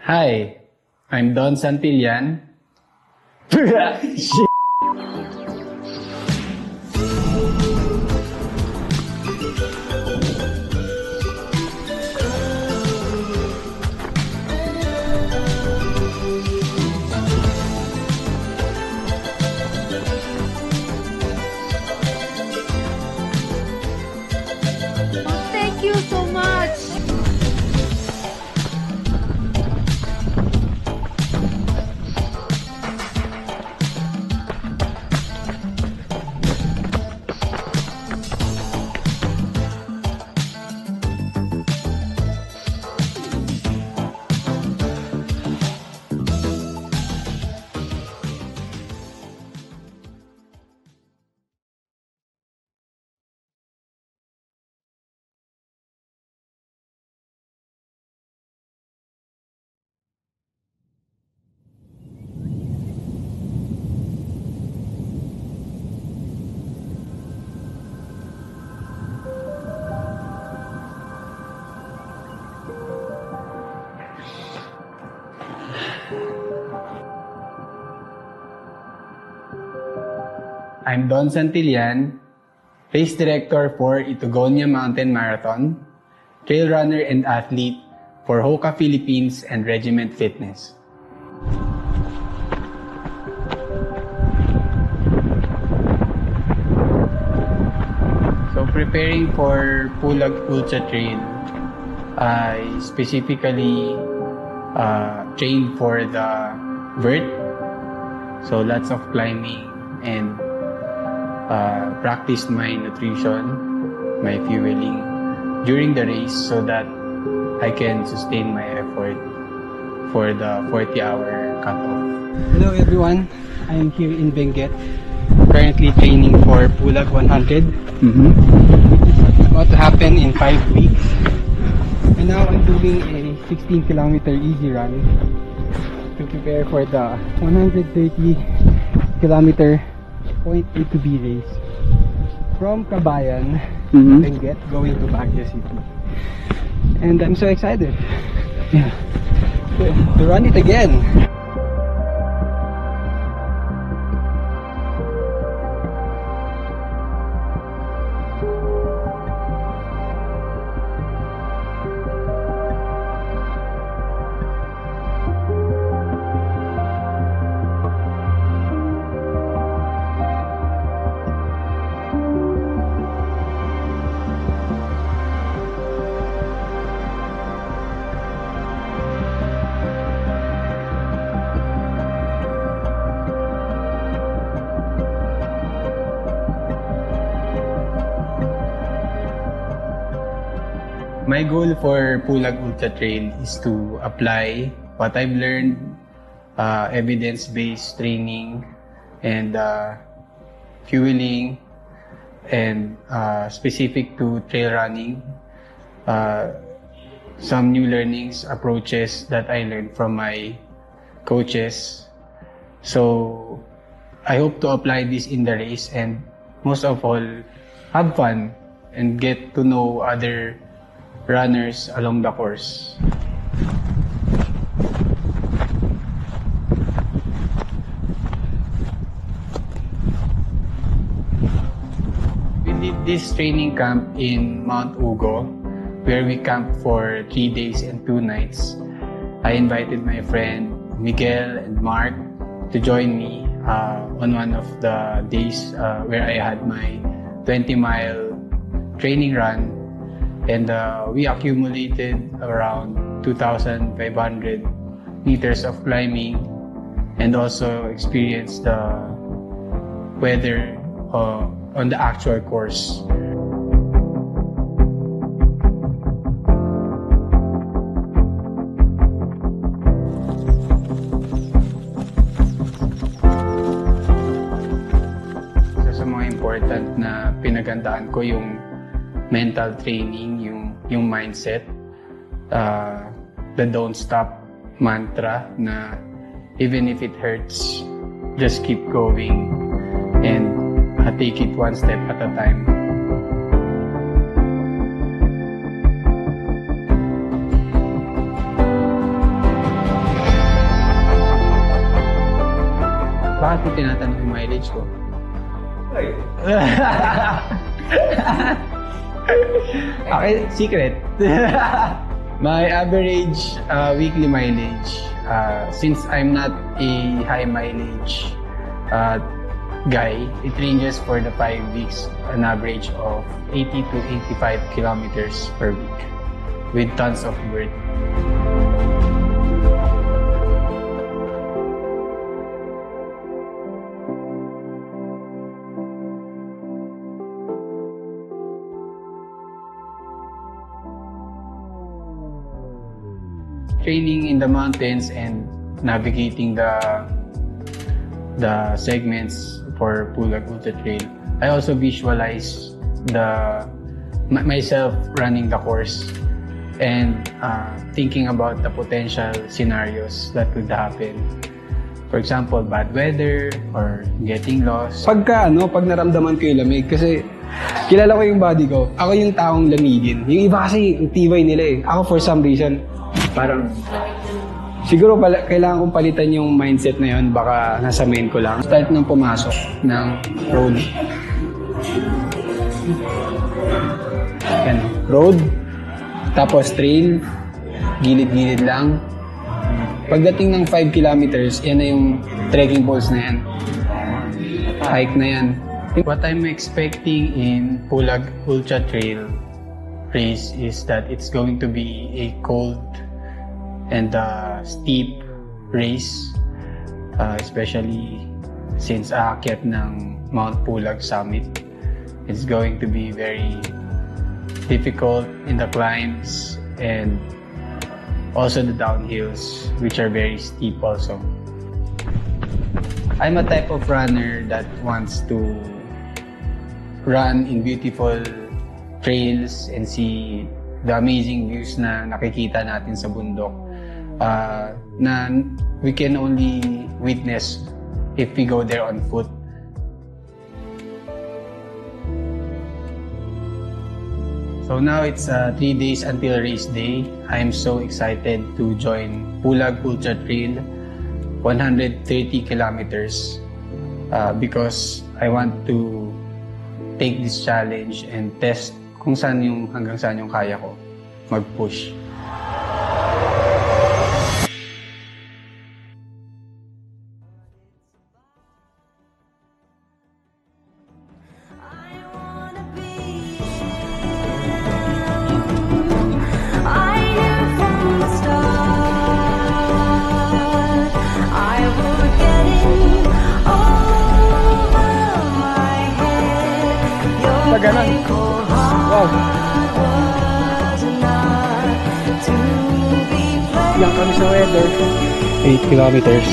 Hi, I'm Don Santillan. Shit. Thank you so much. I'm Don Santillan, race director for Itugonia Mountain Marathon, trail runner and athlete for Hoka Philippines and Regiment Fitness. So preparing for Pulag Ultra Trail, I specifically trained for the vert. So lots of climbing and practiced my nutrition, my fueling during the race so that I can sustain my effort for the 40-hour cutoff. Hello everyone, I am here in Benguet, currently training for Pulag 100, which is about to happen in 5 weeks. And now I'm doing a 16-kilometer easy run to prepare for the 130-kilometer point A to B race from Kabayan, Benguet, going to Baguio City. And I'm so excited to run it again. My goal for Pulag Ultra Trail is to apply what I've learned, evidence-based training and fueling, and specific to trail running, some new learnings, approaches that I learned from my coaches. So I hope to apply this in the race and most of all, have fun and get to know other runners along the course. We did this training camp in Mount Ugo, where we camped for 3 days and 2 nights. I invited my friend Miguel and Mark to join me on one of the days where I had my 20-mile training run. And we accumulated around 2,500 meters of climbing and also experienced the weather on the actual course. Isa sa mga important na pinagandaan ko yung mental training, yung mindset, the don't stop mantra na even if it hurts, just keep going and take it one step at a time. average ko. Okay, secret. My average weekly mileage, since I'm not a high mileage guy, it ranges for the 5 weeks an average of 80 to 85 kilometers per week with tons of work. Training in the mountains and navigating the segments for Pulag Ultra Trail, I also visualize myself running the course and thinking about the potential scenarios that could happen. For example, bad weather or getting lost. Pag naramdaman ko yung lamig, kasi kilala ko yung body ko, ako yung taong lamigin. Yung iba kasi, ang tibay nila eh. Ako for some reason, parang siguro kailangan kong palitan yung mindset na yun, baka nasa main ko lang. Start nang pumasok ng road. Yan, road, tapos trail, gilid-gilid lang. Pagdating ng 5 kilometers, yan na yung trekking poles na yan. Hike na yan. What I'm expecting in Pulag Ultra Trail race is that it's going to be a cold and steep race, especially since aakyat ng Mount Pulag summit. It's going to be very difficult in the climbs and also the downhills, which are very steep also. I'm a type of runner that wants to run in beautiful trails and see the amazing views na nakikita natin sa bundok, na we can only witness if we go there on foot. So now it's 3 days until race day. I'm so excited to join Pulag Ultra Trail, 130 kilometers, because I want to take this challenge and test kung hanggang saan yung kaya ko mag-push. Ganun. Wow. Lang kami sa weather. 8 kilometers.